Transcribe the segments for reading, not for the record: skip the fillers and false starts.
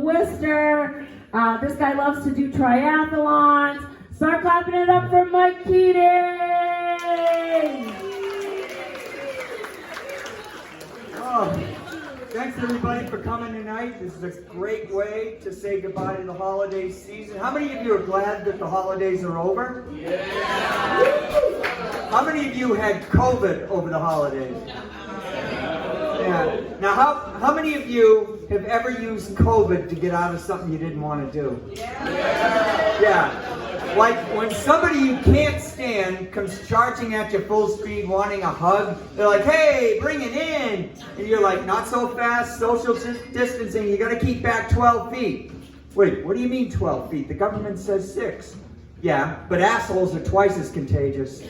Worcester. This guy loves to do triathlons. Start clapping it up for Mike Keating! Oh, thanks everybody for coming tonight. This is a great way to say goodbye to the holiday season. How many of you are glad that the holidays are over? Yeah. How many of you had COVID over the holidays? Yeah. Now, how many of you have ever used COVID to get out of something you didn't want to do? Yeah. Like when somebody you can't stand comes charging at you full speed wanting a hug, they're like, hey, bring it in. And you're like, not so fast, social distancing, you gotta keep back 12 feet. Wait, what do you mean 12 feet? The government says 6. Yeah, but assholes are twice as contagious.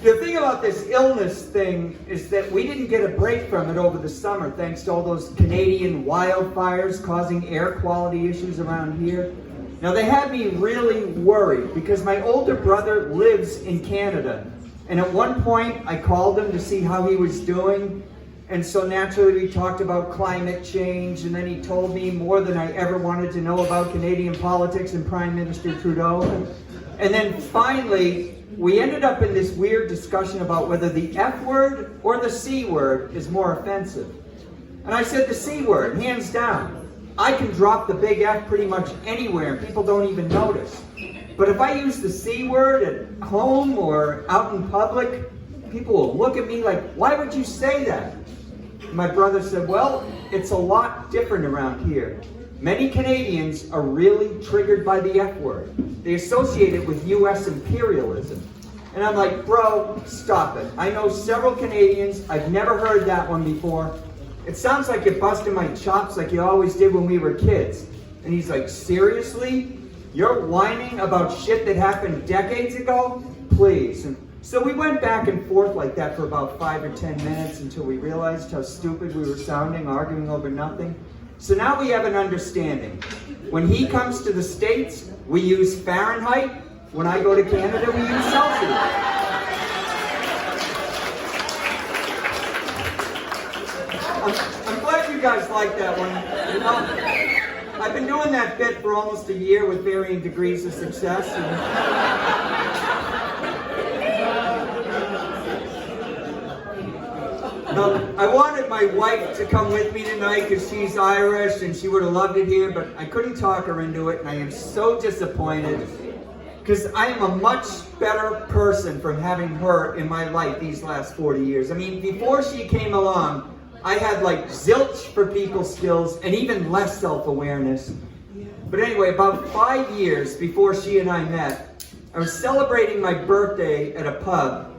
The thing about this illness thing is that we didn't get a break from it over the summer thanks to all those Canadian wildfires causing air quality issues around here. Now they had me really worried because my older brother lives in Canada. And at one point I called him to see how he was doing. And so naturally we talked about climate change, and then he told me more than I ever wanted to know about Canadian politics and Prime Minister Trudeau. And then finally, we ended up in this weird discussion about whether the F word or the C word is more offensive. And I said the C word, hands down. I can drop the big F pretty much anywhere and people don't even notice. But if I use the C word at home or out in public, people will look at me like, why would you say that? My brother said, well, it's a lot different around here. Many Canadians are really triggered by the F word. They associate it with US imperialism. And I'm like, bro, stop it. I know several Canadians, I've never heard that one before. It sounds like you're busting my chops like you always did when we were kids. And he's like, seriously? You're whining about shit that happened decades ago? Please. And so we went back and forth like that for about 5 or 10 minutes until we realized how stupid we were sounding, arguing over nothing. So now we have an understanding. When he comes to the States, we use Fahrenheit. When I go to Canada, we use Celsius. I'm glad you guys like that one. You know, I've been doing that bit for almost a year with varying degrees of success. I wanted my wife to come with me tonight because she's Irish and she would have loved it here, but I couldn't talk her into it, and I am so disappointed because I am a much better person from having her in my life these last 40 years. I mean, before she came along, I had like zilch for people skills and even less self-awareness. But anyway, about 5 years before she and I met, I was celebrating my birthday at a pub,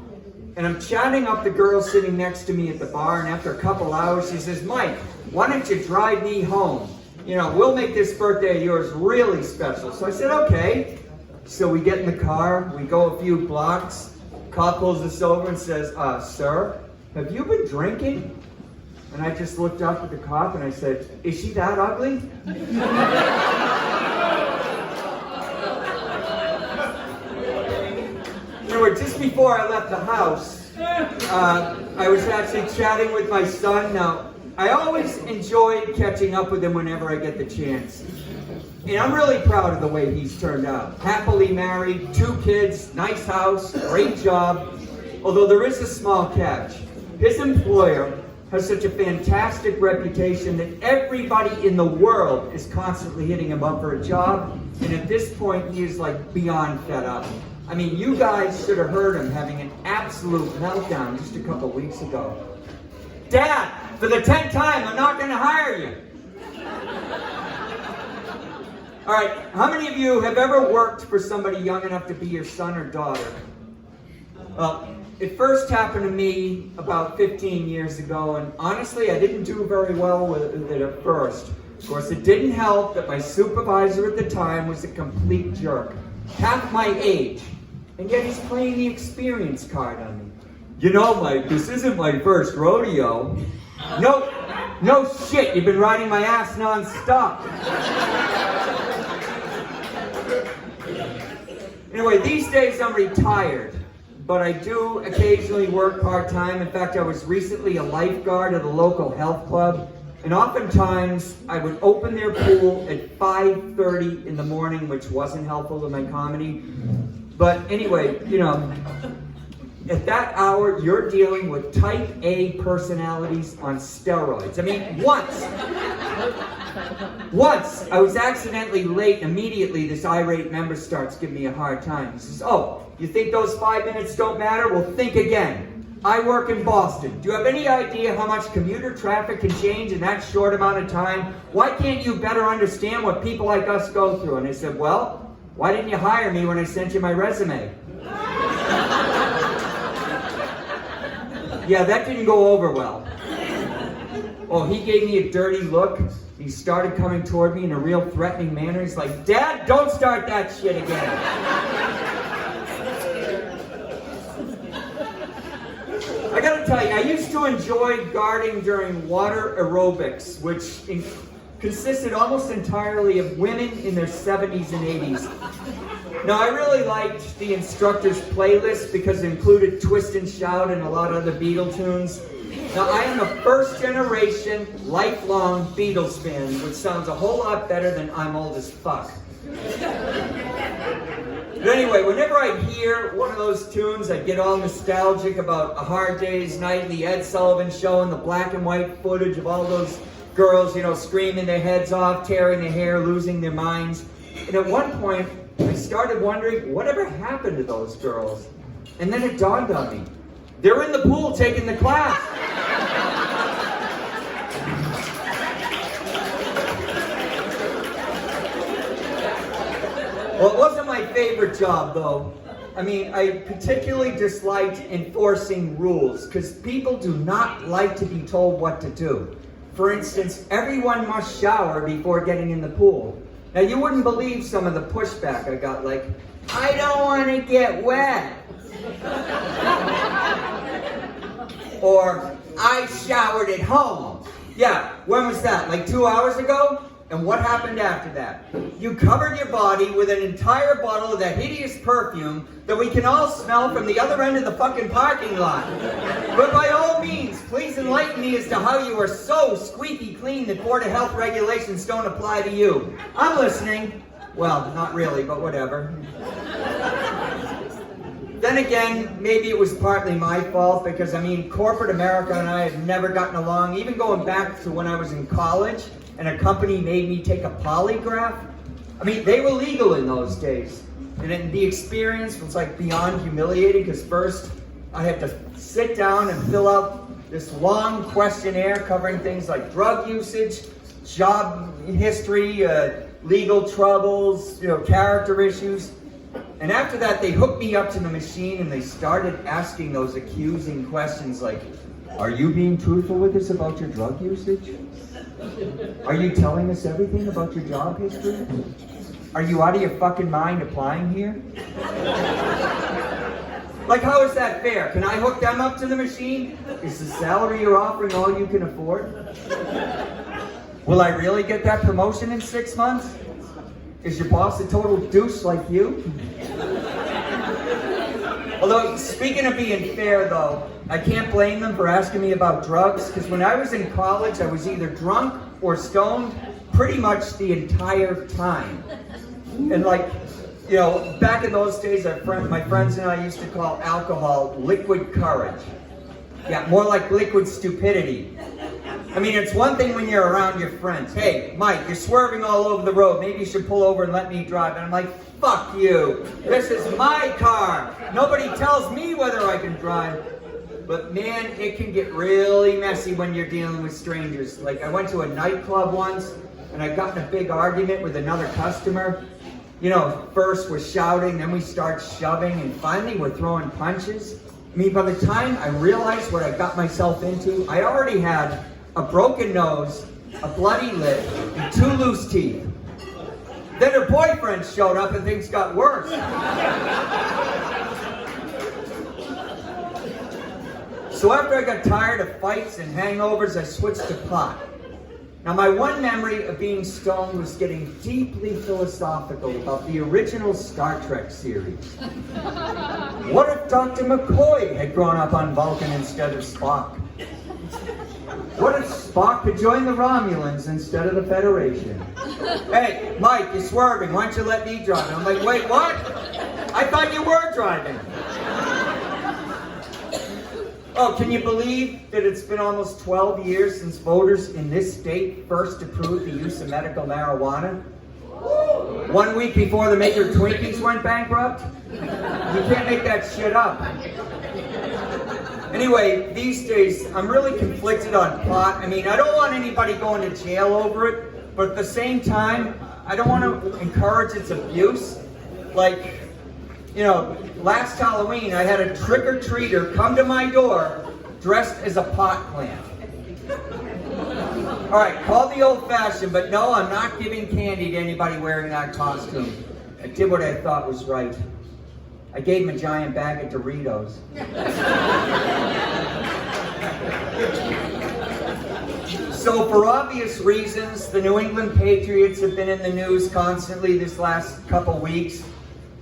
and I'm chatting up the girl sitting next to me at the bar, and after a couple hours, she says, Mike, why don't you drive me home? You know, we'll make this birthday of yours really special. So I said, okay. So we get in the car, we go a few blocks, cop pulls us over and says, sir, have you been drinking? And I just looked up at the cop and I said, is she that ugly? Anyway, just before I left the house, I was actually chatting with my son. Now, I always enjoy catching up with him whenever I get the chance. And I'm really proud of the way he's turned out. Happily married, 2 kids, nice house, great job. Although there is a small catch. His employer has such a fantastic reputation that everybody in the world is constantly hitting him up for a job. And at this point, he is like beyond fed up. I mean, you guys should have heard him having an absolute meltdown just a couple weeks ago. Dad, for the 10th time, I'm not going to hire you. All right, how many of you have ever worked for somebody young enough to be your son or daughter? Well, it first happened to me about 15 years ago, and honestly, I didn't do very well with it at first. Of course, it didn't help that my supervisor at the time was a complete jerk. Half my age, and yet he's playing the experience card on me. You know, Mike, this isn't my first rodeo. No shit, you've been riding my ass non-stop. Anyway, these days I'm retired, but I do occasionally work part-time. In fact, I was recently a lifeguard at a local health club, And oftentimes, I would open their pool at 5:30 in the morning, which wasn't helpful to my comedy. But anyway, you know, at that hour, you're dealing with type A personalities on steroids. I mean, once I was accidentally late. Immediately, this irate member starts giving me a hard time. He says, "Oh, you think those 5 minutes don't matter? Well, think again. I work in Boston. Do you have any idea how much commuter traffic can change in that short amount of time? Why can't you better understand what people like us go through?" And I said, "Well, why didn't you hire me when I sent you my resume?" Yeah, that didn't go over well. Oh, he gave me a dirty look. He started coming toward me in a real threatening manner. He's like, "Dad, don't start that shit again." I gotta tell you, I used to enjoy guarding during water aerobics, which consisted almost entirely of women in their 70s and 80s. Now, I really liked the instructor's playlist because it included Twist and Shout and a lot of other Beatle tunes. Now, I am a first-generation, lifelong Beatles fan, which sounds a whole lot better than I'm old as fuck. But anyway, whenever I hear one of those tunes, I get all nostalgic about A Hard Day's Night and the Ed Sullivan Show and the black and white footage of all those girls, you know, screaming their heads off, tearing their hair, losing their minds. And at one point, I started wondering, whatever happened to those girls? And then it dawned on me. They're in the pool taking the class. Well, it wasn't my favorite job, though. I mean, I particularly disliked enforcing rules, because people do not like to be told what to do. For instance, everyone must shower before getting in the pool. Now, you wouldn't believe some of the pushback I got, like, "I don't want to get wet." Or, "I showered at home." Yeah, when was that? Like 2 hours ago? And what happened after that? You covered your body with an entire bottle of that hideous perfume that we can all smell from the other end of the fucking parking lot. But by all means, please enlighten me as to how you are so squeaky clean that Board of Health regulations don't apply to you. I'm listening. Well, not really, but whatever. Then again, maybe it was partly my fault because, I mean, corporate America and I have never gotten along, even going back to when I was in college and a company made me take a polygraph. I mean, they were legal in those days. And then the experience was like beyond humiliating because first I had to sit down and fill out this long questionnaire covering things like drug usage, job history, legal troubles, you know, character issues. And after that, they hooked me up to the machine and they started asking those accusing questions like, "Are you being truthful with us about your drug usage? Are you telling us everything about your job history? Are you out of your fucking mind applying here?" Like, how is that fair? Can I hook them up to the machine? Is the salary you're offering all you can afford? Will I really get that promotion in 6 months? Is your boss a total douche like you? Although, speaking of being fair, though, I can't blame them for asking me about drugs, because when I was in college, I was either drunk or stoned pretty much the entire time. And like, you know, back in those days, my friends and I used to call alcohol liquid courage. Yeah, more like liquid stupidity. I mean, it's one thing when you're around your friends. "Hey, Mike, you're swerving all over the road. Maybe you should pull over and let me drive." And I'm like, "Fuck you. This is my car. Nobody tells me whether I can drive." But man, it can get really messy when you're dealing with strangers. Like, I went to a nightclub once, and I got in a big argument with another customer. You know, first we're shouting, then we start shoving, and finally we're throwing punches. I mean, by the time I realized what I got myself into, I already had a broken nose, a bloody lip, and 2 loose teeth. Then her boyfriend showed up and things got worse. So after I got tired of fights and hangovers, I switched to pot. Now, my one memory of being stoned was getting deeply philosophical about the original Star Trek series. What if Dr. McCoy had grown up on Vulcan instead of Spock? What if Spock could join the Romulans instead of the Federation. Hey, Mike, you're swerving. Why don't you let me drive? I'm like, wait, what? I thought you were driving. Oh, can you believe that it's been almost 12 years since voters in this state first approved the use of medical marijuana? 1 week before the maker of Twinkies went bankrupt? You can't make that shit up. Anyway, these days, I'm really conflicted on pot. I mean, I don't want anybody going to jail over it, but at the same time, I don't want to encourage its abuse. Like, you know, last Halloween, I had a trick-or-treater come to my door dressed as a pot plant. All right, call the old-fashioned, but no, I'm not giving candy to anybody wearing that costume. I did what I thought was right. I gave him a giant bag of Doritos. So for obvious reasons, the New England Patriots have been in the news constantly this last couple weeks.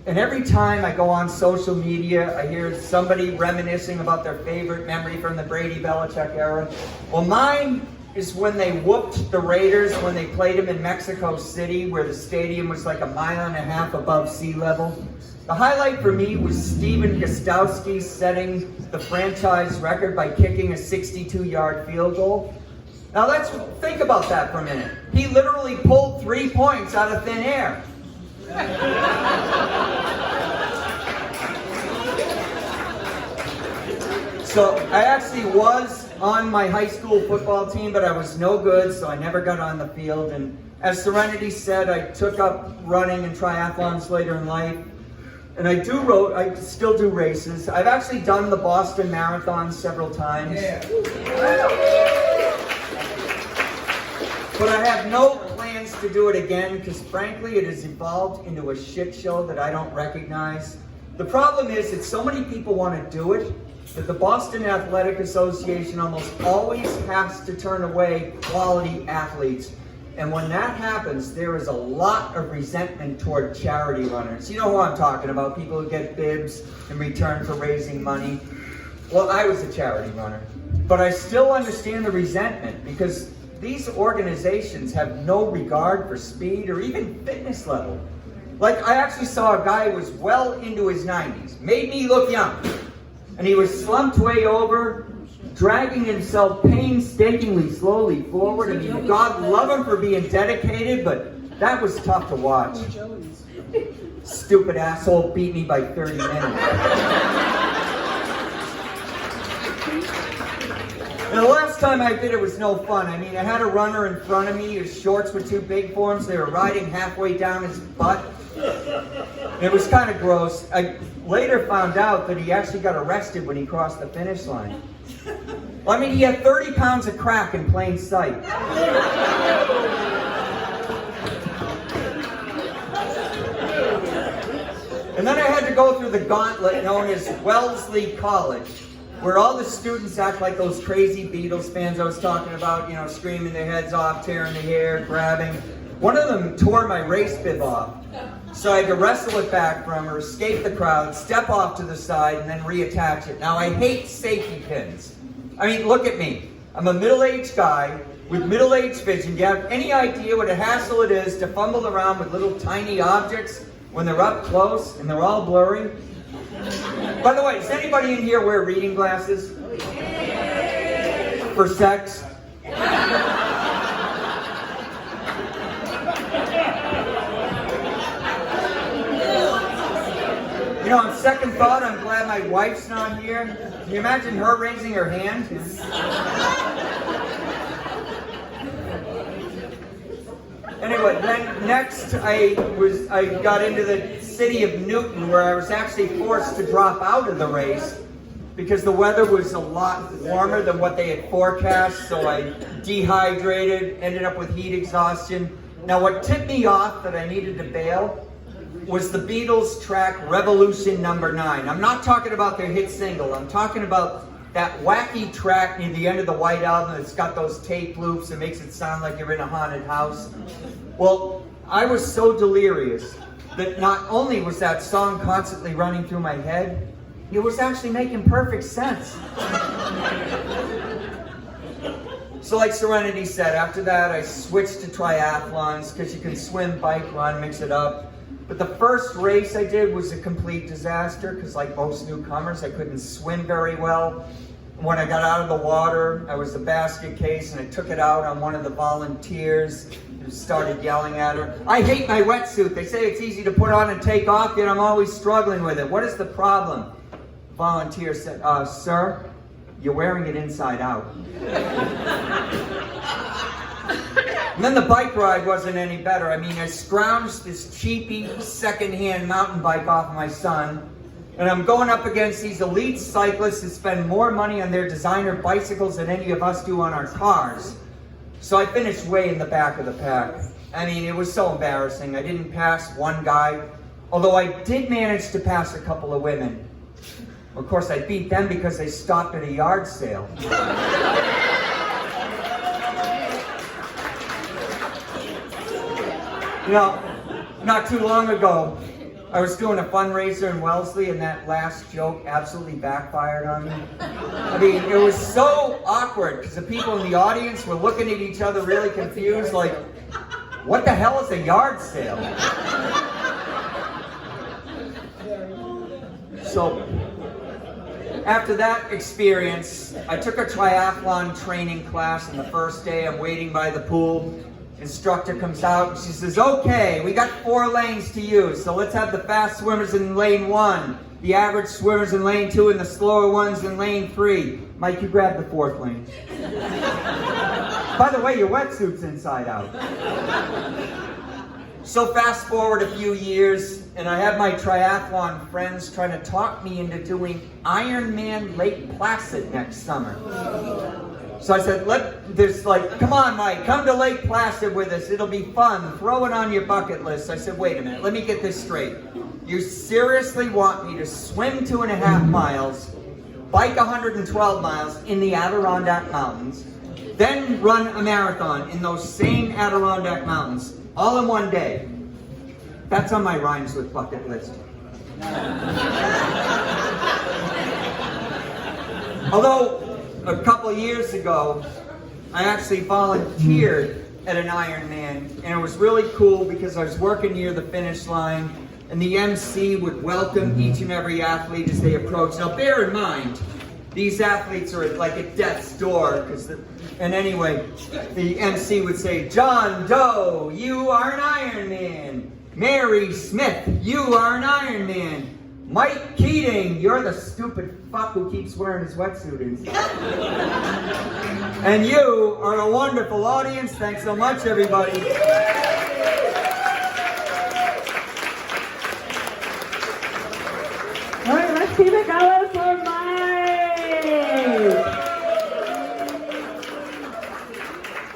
And every time I go on social media, I hear somebody reminiscing about their favorite memory from the Brady Belichick era. Well, mine is when they whooped the Raiders when they played them in Mexico City, where the stadium was like 1.5 miles above sea level. The highlight for me was Steven Gostowski setting the franchise record by kicking a 62-yard field goal. Now let's think about that for a minute. He literally pulled 3 points out of thin air. So I actually was on my high school football team, but I was no good, so I never got on the field. And as Serenity said, I took up running and triathlons later in life. And I still do races. I've actually done the Boston Marathon several times. Yeah. But I have no plans to do it again because frankly it has evolved into a shit show that I don't recognize. The problem is that so many people want to do it that the Boston Athletic Association almost always has to turn away quality athletes. And when that happens, there is a lot of resentment toward charity runners. You know who I'm talking about, people who get bibs in return for raising money. Well, I was a charity runner, but I still understand the resentment because these organizations have no regard for speed or even fitness level. Like, I actually saw a guy who was well into his 90s, made me look young, and he was slumped way over, dragging himself painstakingly slowly forward. I mean, God love him for being dedicated, but that was tough to watch. Stupid asshole beat me by 30 minutes. And the last time I did it was no fun. I mean, I had a runner in front of me. His shorts were too big for him, so they were riding halfway down his butt. It was kind of gross. I later found out that he actually got arrested when he crossed the finish line. Well, I mean, he had 30 pounds of crack in plain sight. And then I had to go through the gauntlet known as Wellesley College, where all the students act like those crazy Beatles fans I was talking about, you know, screaming their heads off, tearing their hair, grabbing. One of them tore my race bib off. So I had to wrestle it back from her, escape the crowd, step off to the side, and then reattach it. Now, I hate safety pins. I mean, look at me. I'm a middle-aged guy with middle-aged vision. Do you have any idea what a hassle it is to fumble around with little tiny objects when they're up close and they're all blurry? By the way, does anybody in here wear reading glasses? For sex? You know, on second thought, I'm glad my wife's not here. Can you imagine her raising her hand? Anyway, then next I got into the city of Newton, where I was actually forced to drop out of the race because the weather was a lot warmer than what they had forecast, so I dehydrated, ended up with heat exhaustion. Now what tipped me off that I needed to bail was the Beatles track Revolution Number 9. I'm not talking about their hit single. I'm talking about that wacky track near the end of the White Album that's got those tape loops and makes it sound like you're in a haunted house. Well, I was so delirious that not only was that song constantly running through my head, it was actually making perfect sense. So like Serenity said, after that I switched to triathlons because you can swim, bike, run, mix it up. But the first race I did was a complete disaster because like most newcomers, I couldn't swim very well. When I got out of the water, I was the basket case and I took it out on one of the volunteers who started yelling at her. I hate my wetsuit. They say it's easy to put on and take off, yet I'm always struggling with it. What is the problem? The volunteer said, sir, you're wearing it inside out. And then the bike ride wasn't any better. I mean, I scrounged this cheapy secondhand mountain bike off my son, and I'm going up against these elite cyclists that spend more money on their designer bicycles than any of us do on our cars. So I finished way in the back of the pack. I mean, it was so embarrassing. I didn't pass one guy, although I did manage to pass a couple of women. Of course, I beat them because they stopped at a yard sale. You know, not too long ago, I was doing a fundraiser in Wellesley, and that last joke absolutely backfired on me. I mean, it was so awkward because the people in the audience were looking at each other really confused, like, what the hell is a yard sale? So, after that experience, I took a triathlon training class, and the first day I'm waiting by the pool. Instructor comes out and she says, okay, we got 4 lanes to use, so let's have the fast swimmers in lane 1, the average swimmers in lane 2, and the slower ones in lane 3. Mike, you grab the 4th lane. By the way, your wetsuit's inside out. So fast forward a few years, and I have my triathlon friends trying to talk me into doing Ironman Lake Placid next summer. So I said, come on, Mike, come to Lake Placid with us. It'll be fun. Throw it on your bucket list. I said, wait a minute, let me get this straight. You seriously want me to swim 2.5 miles, bike 112 miles in the Adirondack Mountains, then run a marathon in those same Adirondack Mountains, all in one day? That's on my rhymes with bucket list. Although, a couple of years ago, I actually volunteered at an Ironman, and it was really cool because I was working near the finish line, and the MC would welcome each and every athlete as they approached. Now, bear in mind, these athletes are like at death's door, and anyway, the MC would say, John Doe, you are an Ironman. Mary Smith, you are an Ironman. Mike Keating, you're the stupid fuck who keeps wearing his wetsuit inside. And you are a wonderful audience. Thanks so much, everybody. All right, let's keep it going.